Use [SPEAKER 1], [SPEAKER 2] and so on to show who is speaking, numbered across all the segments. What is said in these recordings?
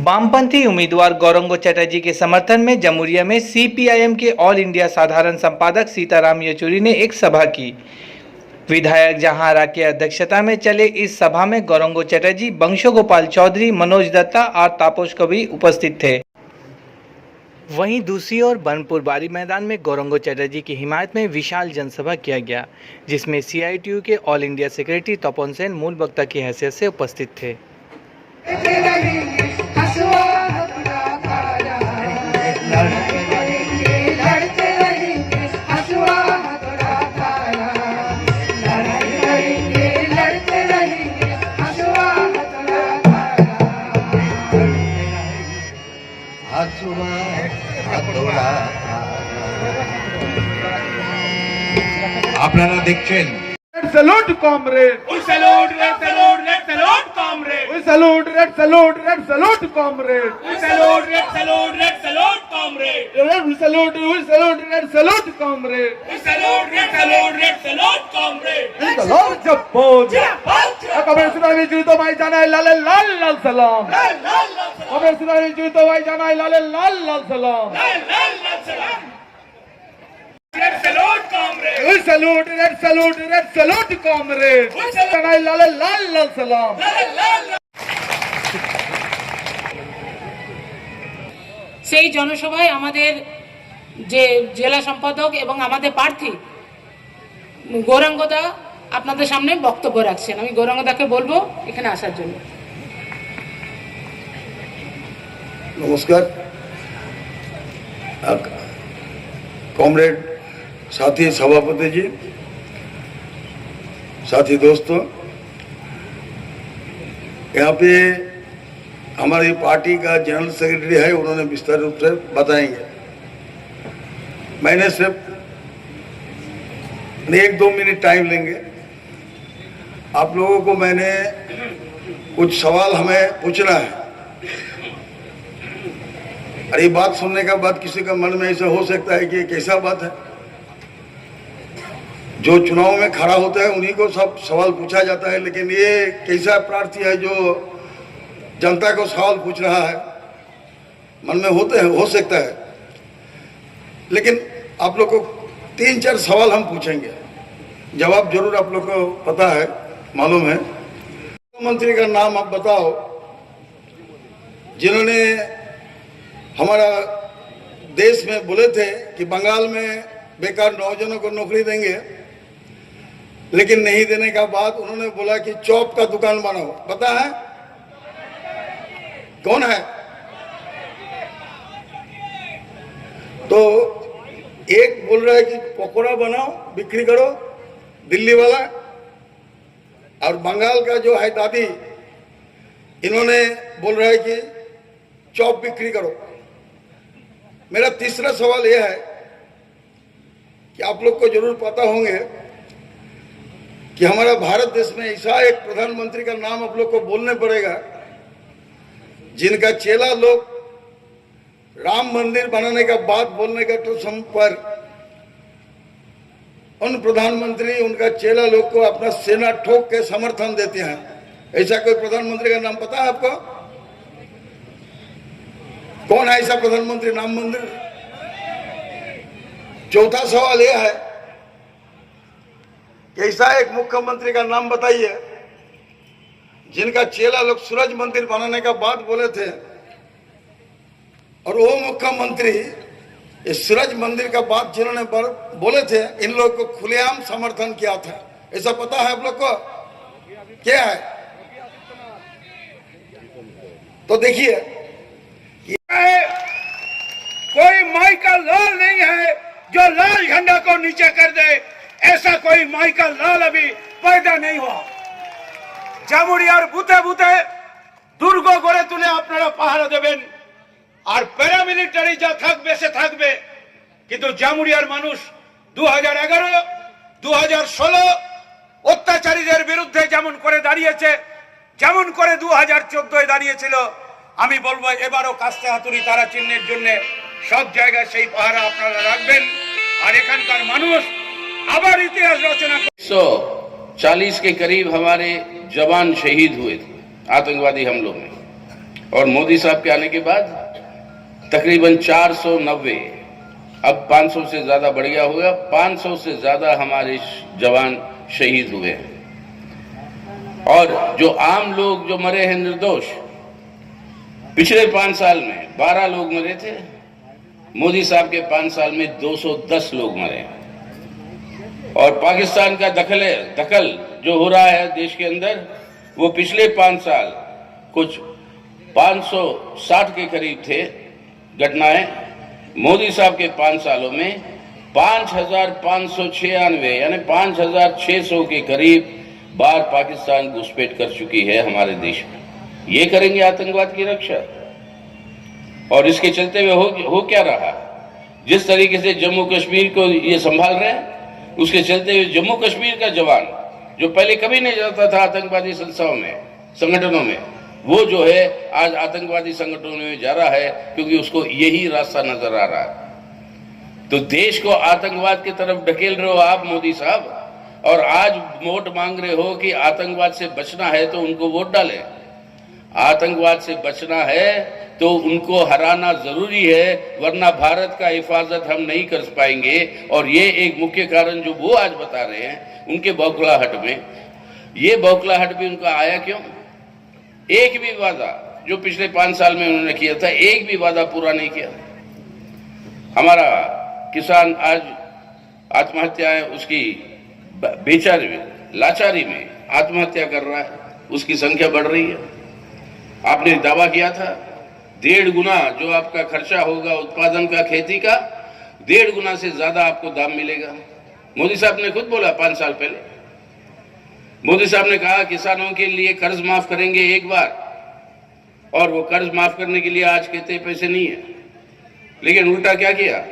[SPEAKER 1] वामपंथी उम्मीदवार गौरंग चटर्जी के समर्थन में जमुरिया में सीपीआईएम के ऑल इंडिया साधारण संपादक सीताराम येचुरी ने एक सभा की। विधायक जहां आरा की अध्यक्षता में चले इस सभा में गौरंग चटर्जी, बंशो गोपाल चौधरी, मनोज दत्ता और तापस कवि उपस्थित थे। वहीं दूसरी ओर बनपुर बारी मैदान में गौरंग चटर्जी की हिमायत में विशाल जनसभा किया गया, जिसमें सीआईटीयू के ऑल इंडिया सेक्रेटरी तपन सेन मूल वक्ता की हैसियत से उपस्थित थे।
[SPEAKER 2] আপনারা দেখছেন
[SPEAKER 3] salute comrade,
[SPEAKER 4] we salute, let's salute comrade,
[SPEAKER 3] we salute, salute comrade,
[SPEAKER 4] we salute, let's salute comrade,
[SPEAKER 3] we salute comrade,
[SPEAKER 4] we salute, let's salute comrade,
[SPEAKER 3] salute jabod,
[SPEAKER 4] Jabod!
[SPEAKER 3] comrade Sudhani ji to bhai jana hai lal lal lal salam, comrade Sudhani ji to bhai jana hai lal lal lal salam,
[SPEAKER 4] let's salute comrade,
[SPEAKER 3] we salute comrade, jana hai lal lal salam.
[SPEAKER 5] সেই জনসভায় আমাদের যে জেলা সম্পাদক এবং আমাদের প্রার্থী গৌরাঙ্গদা আপনাদের সামনে বক্তব্য রাখছেন। আমি গৌরাঙ্গদাকে বলবো এখানে আসার জন্য।
[SPEAKER 6] नमस्कार कॉमरेड साथी सभापति जी, साथी दोस्तों, यहाँ पे हमारी पार्टी का जनरल सेक्रेटरी है, उन्होंने विस्तार रूप से बताएंगे। मैंने सिर्फ 1-2 मिनट टाइम लेंगे। आप लोगों को मैंने कुछ सवाल हमें पूछना है, और ये बात सुनने का बाद किसी का मन में ऐसा हो सकता है कि ये कैसा बात है। जो चुनाव में खड़ा होता है उन्हीं को सब सवाल पूछा जाता है, लेकिन ये कैसा प्रार्थी है जो जनता को सवाल पूछ रहा है, मन में हो सकता है। लेकिन आप लोग को 3-4 सवाल हम पूछेंगे, जवाब जरूर आप लोग को पता है, मालूम है। मुख्यमंत्री का नाम आप बताओ जिन्होंने हमारा देश में बोले थे कि बंगाल में बेकार नौजवानों को नौकरी देंगे, लेकिन नहीं देने का बाद उन्होंने बोला कि चॉप का दुकान बनाओ। पता है कौन है? तो एक बोल रहा है कि पकोड़ा बनाओ बिक्री करो, दिल्ली वाला, और बंगाल का जो है दादी, इन्होंने बोल रहा है कि चॉप बिक्री करो। मेरा तीसरा सवाल यह है कि आप लोग को जरूर पता होंगे कि हमारा भारत देश में ऐसा एक प्रधानमंत्री का नाम आप लोग को बोलने पड़ेगा जिनका चेला लोग राम मंदिर बनाने का बात बोलने का तो सम पर उन प्रधानमंत्री, उनका चेला लोग को अपना सेना ठोक के समर्थन देते हैं। ऐसा कोई प्रधानमंत्री का नाम पता है आपको? कौन है ऐसा प्रधानमंत्री राम मंदिर? चौथा सवाल यह है कि ऐसा एक मुख्यमंत्री का नाम बताइए जिनका चेला लोग सूरज मंदिर बनाने का बात बोले थे, और वो मुख्यमंत्री इस सूरज मंदिर का बात जिन्होंने बोले थे, इन लोग को खुलेआम समर्थन किया था। ऐसा पता है आप लोग को? क्या है? तो देखिए,
[SPEAKER 4] कोई माई का लाल नहीं है जो लाल झंडा को नीचे कर दे, ऐसा कोई माई का लाल अभी पैदा नहीं हुआ। জামুরিয়ার বুতে বুতে দুর্গ গড়ে তুলে আপনারা পাহারা দেবেন, আর প্যারামিলিটারি যা থাকবে সে থাকবে, কিন্তু জামুরিয়ার মানুষ 2011, 2016 অত্যাচারীদের বিরুদ্ধে যেমন করে দাঁড়িয়েছে, যেমন করে 2014 দাঁড়িয়েছিল, আমি বলবো এবারও কাস্তে হাতুড়ি তারা চিহ্নের জন্য সব জায়গায় সেই পাহারা আপনারা রাখবেন। আর এখানকার মানুষ আবার ইতিহাস রচনা
[SPEAKER 7] 140 के करीब हमारे जवान शहीद हुए थे आतंकवादी हमलों में। और मोदी साहब के आने के बाद तकरीबन 490, अब 500 से ज्यादा बढ़ गया होगा, 500 से ज्यादा हमारे जवान शहीद हुए हैं। और जो आम लोग जो मरे हैं निर्दोष, पिछले 5 साल में 12 लोग मरे थे, मोदी साहब के 5 साल में 210 लोग मरे। और पाकिस्तान का दखल जो हो रहा है देश के अंदर, वो पिछले 5 साल कुछ 560 के करीब थे घटनाएं। मोदी साहब के 5 सालों में 5596 यानी 5600 के करीब बार पाकिस्तान घुसपैठ कर चुकी है हमारे देश में। ये करेंगे आतंकवाद की रक्षा। और इसके चलते हुए हो क्या रहा, जिस तरीके से जम्मू कश्मीर को ये संभाल रहे हैं, उसके चलते हुए जम्मू कश्मीर का जवान जो पहले कभी नहीं जाता था आतंकवादी संगठनों में, वो जो है आज आतंकवादी संगठनों में जा रहा है, क्योंकि उसको यही रास्ता नजर आ रहा है। तो देश को आतंकवाद की तरफ ढकेल रहे हो आप मोदी साहब, और आज वोट मांग रहे हो कि आतंकवाद से बचना है तो उनको वोट डालें। आतंकवाद से बचना है तो उनको हराना जरूरी है, वरना भारत का हिफाजत हम नहीं कर पाएंगे। और ये एक मुख्य कारण जो वो आज बता रहे हैं उनके बौखलाहट में, ये बौखलाहट भी उनका आया क्यों? एक भी वादा जो पिछले 5 साल में उन्होंने किया था, एक भी वादा पूरा नहीं किया। हमारा किसान आज आत्महत्याएं, उसकी बेचारी में, लाचारी में आत्महत्या कर रहा है, उसकी संख्या बढ़ रही है। आपने दावा किया था 1.5 गुना जो आपका खर्चा होगा उत्पादन का, खेती का, 1.5 गुना से ज्यादा आपको दाम मिलेगा। मोदी साहब ने खुद बोला 5 साल पहले। मोदी साहब ने कहा किसानों के लिए कर्ज माफ करेंगे एक बार, और वो कर्ज माफ करने के लिए आज कहते पैसे नहीं है। लेकिन उल्टा क्या किया,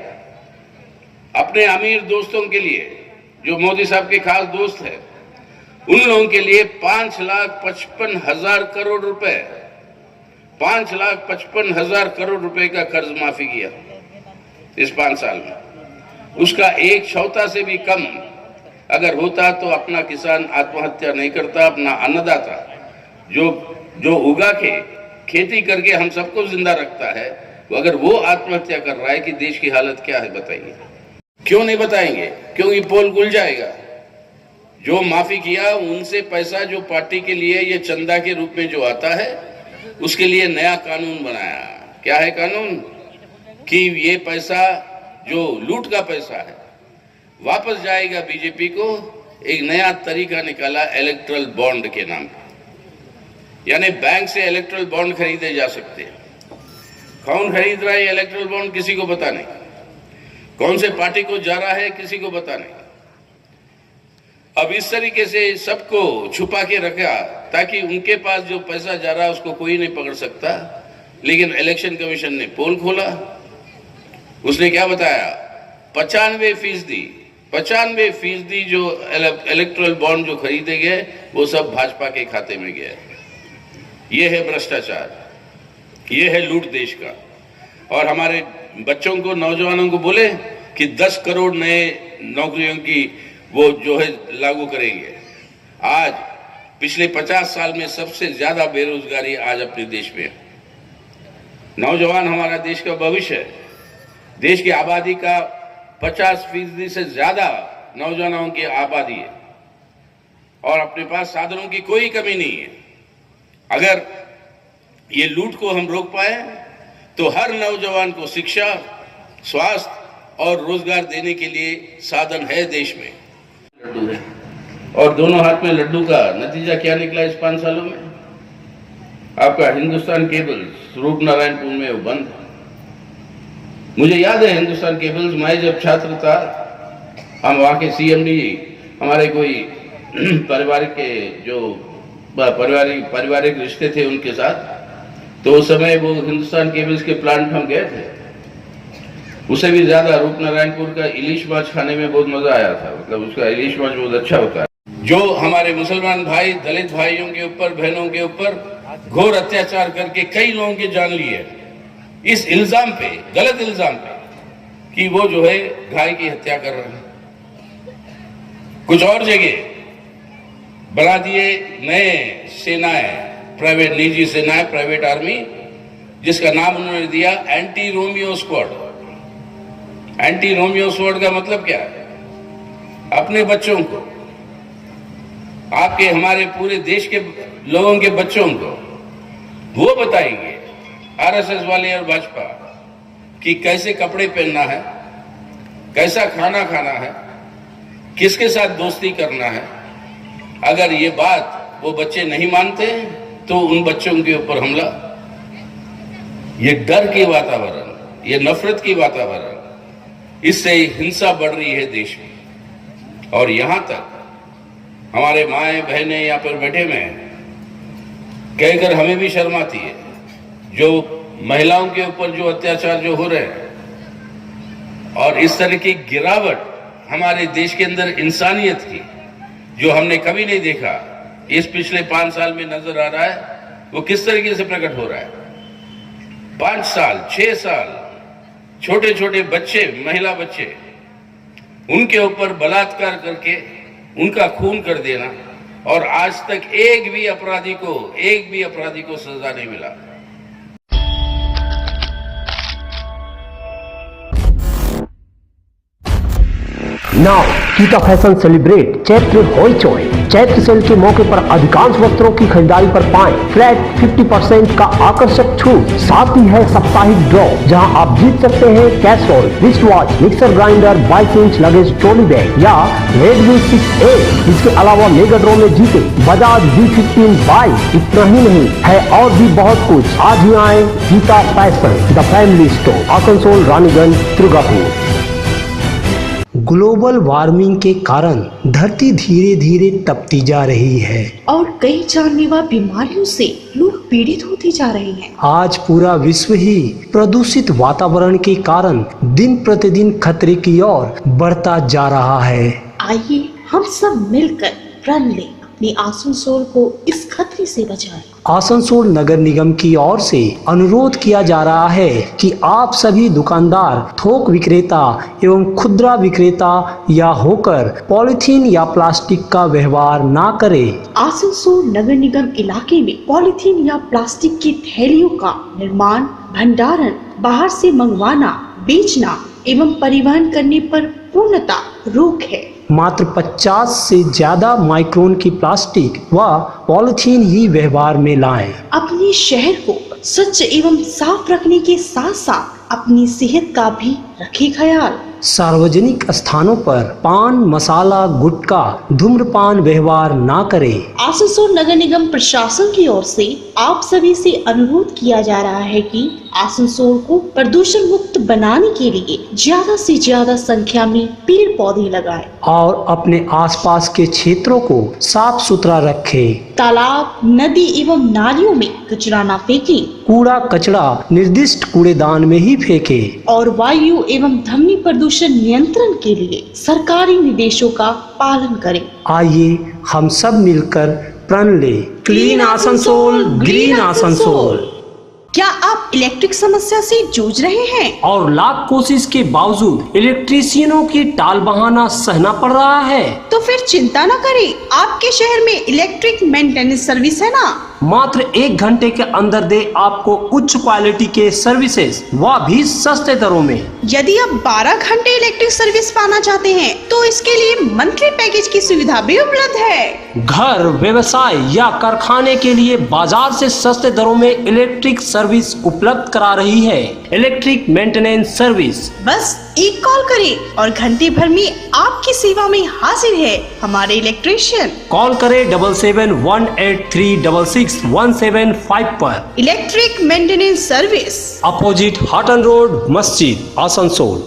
[SPEAKER 7] अपने अमीर दोस्तों के लिए जो मोदी साहब के खास दोस्त है, उन लोगों के लिए 5,55,000 करोड़ रुपए, 5,55,000 करोड़ रुपए का कर्ज माफी किया इस 5 साल में। उसका 1/4 से भी कम अगर होता तो अपना किसान आत्महत्या नहीं करता। अपना अन्नदाता जो उगा के खेती करके हम सबको जिंदा रखता है, तो अगर वो आत्महत्या कर रहा है कि देश की हालत क्या है बताइए। क्यों नहीं बताएंगे? क्योंकि पोल खुल जाएगा। जो माफी किया उनसे पैसा जो पार्टी के लिए ये चंदा के रूप में जो आता है, उसके लिए नया कानून बनाया। क्या है कानून? कि ये पैसा जो लूट का पैसा है वापस जाएगा बीजेपी को। एक नया तरीका निकाला इलेक्टोरल बॉन्ड के नाम पे, यानी बैंक से इलेक्टोरल बॉन्ड खरीदे जा सकते हैं। कौन खरीद रहा है इलेक्टोरल बॉन्ड, किसी को पता नहीं। कौन से पार्टी को जा रहा है, किसी को पता नहीं। अब इस तरीके से सबको छुपा के रखा ताकि उनके पास जो पैसा जा रहा है उसको कोई नहीं पकड़ सकता। लेकिन इलेक्शन कमीशन ने पोल खोला, उसने क्या बताया, 95% जो इलेक्टोरल बॉन्ड जो खरीदे गए वो सब भाजपा के खाते में गए। ये है भ्रष्टाचार, ये है लूट देश का। और हमारे बच्चों को, नौजवानों को बोले कि 10 करोड़ नए नौकरियों की वो जो है लागू करेंगे। आज पिछले 50 साल में सबसे ज्यादा बेरोजगारी आज अपने देश में है। नौजवान हमारा देश का भविष्य है। देश की आबादी का 50% से ज्यादा नौजवानों की आबादी है, और अपने पास साधनों की कोई कमी नहीं है। अगर ये लूट को हम रोक पाए तो हर नौजवान को शिक्षा, स्वास्थ्य और रोजगार देने के लिए साधन है देश में। लड्डू है, और दोनों हाथ में लड्डू का नतीजा क्या निकला इस 5 सालों में? आपका हिंदुस्तान केबल्स रूपनारायणपुर में वो बंद। मुझे याद है हिंदुस्तान केबल्स, मैं जब छात्र था, हम वहाँ के CMD हमारे कोई पारिवारिक के जो पारिवारिक रिश्ते थे उनके साथ, तो उस समय वो हिंदुस्तान केबल्स के प्लांट हम गए थे। उससे भी ज्यादा रूपनारायणपुर का इलिश माछ खाने में बहुत मजा आया था। मतलब उसका इलिश माछ बहुत अच्छा होता है। जो हमारे मुसलमान भाई दलित भाइयों के ऊपर, बहनों के ऊपर घोर अत्याचार करके कई लोगों की जान ली है, इस इल्जाम पे, गलत इल्जाम पे कि वो जो है गाय की हत्या कर रहे हैं। कुछ और जगह बना दिए नए सेनाएं, प्राइवेट निजी सेनाएं, प्राइवेट आर्मी, जिसका नाम उन्होंने दिया anti Romeo squad. Anti Romeo squad का मतलब क्या है? अपने बच्चों को, आपके हमारे पूरे देश के लोगों के बच्चों को वो बताएंगे, आरएसएस वाले और भाजपा, कि कैसे कपड़े पहनना है, कैसा खाना खाना है, किसके साथ दोस्ती करना है। अगर ये बात वो बच्चे नहीं मानते तो उन बच्चों के ऊपर हमला। ये डर की वातावरण, ये नफरत की वातावरण, इससे हिंसा बढ़ रही है देश में। और यहां तक हमारे माएं बहनें यहाँ पर बैठे में कहकर हमें भी शर्म आती है, जो महिलाओं के ऊपर जो अत्याचार जो हो रहे हैं और इस तरह की गिरावट हमारे देश के अंदर इंसानियत की, जो हमने कभी नहीं देखा, इस पिछले 5 साल में नजर आ रहा है। वो किस तरीके से प्रकट हो रहा है? 5 साल 6 साल छोटे छोटे बच्चे, महिला बच्चे, उनके ऊपर बलात्कार करके उनका खून कर देना, और आज तक एक भी अपराधी को सजा नहीं मिला।
[SPEAKER 8] नाउ कीता fashion celebrate Chaitra Hoichoi. Chaitra sale के मौके पर अधिकांश वस्त्रों की खरीदारी पर पाएं फ्लैट 50% का आकर्षक छूट। साथ ही है साप्ताहिक ड्रॉ, जहां आप जीत सकते हैं casserole, wrist watch, mixer grinder, 22 inch luggage trolley bag या रेडमी 6A। इसके अलावा मेगा ड्रॉ में जीते बजाज V15 बाइक। इतना ही नहीं है और भी बहुत कुछ। आज ही आए Geeta fashion the family store, Asansol, Raniganj, Durgapur. Global warming के कारण धरती धीरे धीरे तपती जा रही है
[SPEAKER 9] और कई जानलेवा बीमारियों से लोग पीड़ित होते जा रहे हैं।
[SPEAKER 8] आज पूरा विश्व ही प्रदूषित वातावरण के कारण दिन प्रतिदिन खतरे की ओर बढ़ता जा रहा है।
[SPEAKER 9] आइए हम सब मिलकर प्रण लें, अपनी आसनसोल को इस खतरे से बचाएं।
[SPEAKER 8] आसनसोल नगर निगम की ओर से अनुरोध किया जा रहा है कि आप सभी दुकानदार, थोक विक्रेता एवं खुदरा विक्रेता या होकर पॉलिथीन या प्लास्टिक का व्यवहार ना करें।
[SPEAKER 9] आसनसोल नगर निगम इलाके में पॉलिथीन या प्लास्टिक की थैलियों का निर्माण, भंडारण, बाहर से मंगवाना, बेचना एवं परिवहन करने पर पूर्णतः रोक है।
[SPEAKER 8] मात्र 50 से ज्यादा माइक्रोन की प्लास्टिक व पॉलिथीन ही व्यवहार में लाएं।
[SPEAKER 9] अपने शहर को स्वच्छ एवं साफ रखने के साथ साथ अपनी सेहत का भी रखें ख्याल।
[SPEAKER 8] सार्वजनिक स्थानों पर पान मसाला गुटखा धूम्रपान व्यवहार ना करें।
[SPEAKER 9] आसनसोल नगर निगम प्रशासन की ओर से आप सभी से अनुरोध किया जा रहा है कि आसनसोल को प्रदूषण मुक्त बनाने के लिए ज्यादा से ज्यादा संख्या में पेड़ पौधे लगाएं
[SPEAKER 8] और अपने आसपास के क्षेत्रों को साफ सुथरा रखें।
[SPEAKER 9] तालाब, नदी एवं नालियों में कचरा न फेंकें।
[SPEAKER 8] कूड़ा कचरा निर्दिष्ट कूड़ेदान में ही फेंकें
[SPEAKER 9] और वायु एवं ध्वनि प्रदूषण नियंत्रण के लिए सरकारी निर्देशों का पालन करें।
[SPEAKER 8] आइए हम सब मिलकर प्रण ले, क्लीन आसनसोल, ग्रीन आसनसोल।
[SPEAKER 9] क्या आप इलेक्ट्रिक समस्या से जूझ रहे हैं
[SPEAKER 8] और लाख कोशिश के बावजूद इलेक्ट्रीशियनों की टाल बहाना सहना पड़ रहा है?
[SPEAKER 9] तो फिर चिंता न करें, आपके शहर में इलेक्ट्रिक मेंटेनेंस सर्विस है ना।
[SPEAKER 8] मात्र 1 घंटे के अंदर दे आपको उच्च क्वालिटी के सर्विसेज, वह भी सस्ते दरों में।
[SPEAKER 9] यदि आप 12 घंटे इलेक्ट्रिक सर्विस पाना चाहते हैं तो इसके लिए मंथली पैकेज की सुविधा भी उपलब्ध है।
[SPEAKER 8] घर, व्यवसाय या कारखाने के लिए बाजार से सस्ते दरों में इलेक्ट्रिक सर्विस उपलब्ध करा रही है इलेक्ट्रिक मेंटेनेंस सर्विस।
[SPEAKER 9] बस एक कॉल करें और घंटे भर में आपकी सेवा में हाजिर है हमारे इलेक्ट्रीशियन।
[SPEAKER 8] कॉल करें 7718366175 पर।
[SPEAKER 9] Electric maintenance service,
[SPEAKER 8] opposite Horton road, मस्जिद, आसनसोल।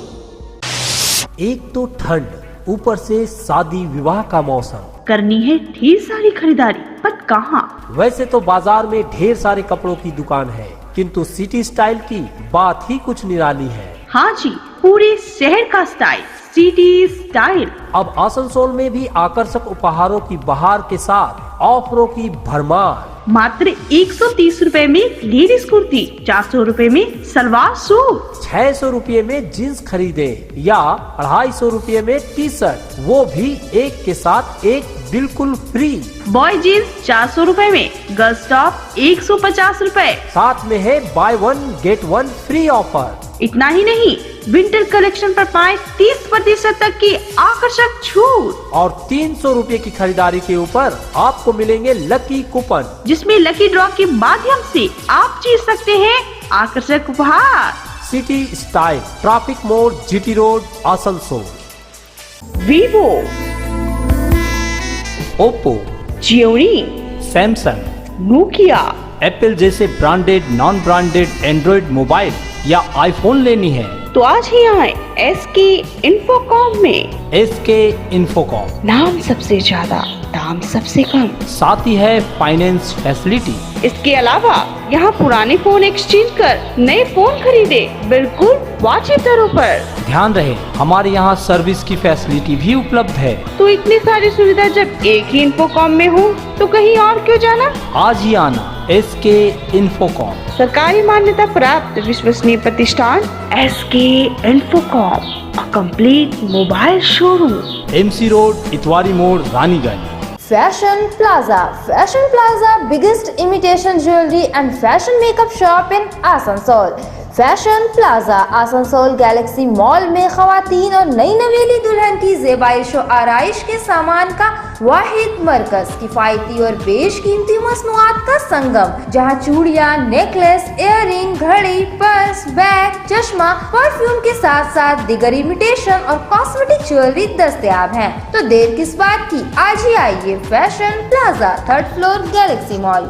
[SPEAKER 8] एक तो ठंड, ऊपर से शादी विवाह का मौसम,
[SPEAKER 9] करनी है ढेर सारी खरीदारी, पर कहाँ?
[SPEAKER 8] वैसे तो बाजार में ढेर सारे कपड़ों की दुकान है, किंतु सिटी स्टाइल की बात ही कुछ निराली है।
[SPEAKER 9] हाँ जी, पूरे शहर का स्टाइल, सिटी स्टाइल।
[SPEAKER 8] अब आसनसोल में भी आकर्षक उपहारों की बहार के साथ ऑफरों की भरमार।
[SPEAKER 9] मात्र 130 रुपए में लेडीज कुर्ती, 400 रुपए में सलवार सूट,
[SPEAKER 8] 600 रुपए में जींस खरीदे या 250 रुपए में टी शर्ट, वो भी एक के साथ एक बिल्कुल फ्री।
[SPEAKER 9] बॉय जीन्स 400 रूपए में, गर्ल्स टॉप 150 रूपए।
[SPEAKER 8] साथ में है बाय 1 गेट 1 फ्री ऑफर।
[SPEAKER 9] इतना ही नहीं, विंटर कलेक्शन पर पाएं 30% तक की आकर्षक छूट
[SPEAKER 8] और 300 रूपए की खरीदारी के ऊपर आपको मिलेंगे लकी कूपन,
[SPEAKER 9] जिसमें लकी ड्रॉ के माध्यम से आप जीत सकते हैं आकर्षक उपहार।
[SPEAKER 8] सिटी स्टाइल, ट्रैफिक मोड़, GT road, Asansol.
[SPEAKER 9] Vivo,
[SPEAKER 8] Oppo,
[SPEAKER 9] Gionee,
[SPEAKER 8] Samsung,
[SPEAKER 9] Nokia,
[SPEAKER 8] Apple जैसे branded non branded Android mobile या आईफोन लेनी है
[SPEAKER 9] तो आज ही आए SK इन्फोकॉम में।
[SPEAKER 8] SK इन्फोकॉम,
[SPEAKER 9] नाम सबसे ज्यादा, दाम सबसे कम,
[SPEAKER 8] साथ ही है फाइनेंस फैसिलिटी।
[SPEAKER 9] इसके अलावा यहाँ पुराने फोन एक्सचेंज कर नए फोन खरीदे बिल्कुल वाजिब दरों पर।
[SPEAKER 8] ध्यान रहे, हमारे यहाँ सर्विस की फैसिलिटी भी उपलब्ध है।
[SPEAKER 9] तो इतनी सारी सुविधा जब एक ही इन्फोकॉम में हो तो कहीं और क्यों जाना।
[SPEAKER 8] आज ही आना SK इन्फोकॉम,
[SPEAKER 9] सरकारी मान्यता प्राप्त विश्वसनीय प्रतिष्ठान SK Infocom, a complete mobile showroom,
[SPEAKER 8] MC road, Itwari मोड़, Raniganj.
[SPEAKER 10] Fashion Plaza, biggest imitation jewelry and fashion makeup shop in Asansol. Fashion plaza Asansol Galaxy mall में खवातीन और नई नवेली दुल्हन की ज़ेबाइश और आराइश के सामान का वाहिद मरकज, किफायती और बेशकीमती मसनूआत का संगम, जहां चूड़ियां, नेकलेस, इयररिंग, घड़ी, पर्स, बैग, चश्मा, परफ्यूम के साथ साथ दिगर इमिटेशन और कॉस्मेटिक ज्वेलरी दस्तयाब हैं। तो देर किस बात की, आज ही आइए fashion plaza, 3rd floor, Galaxy mall.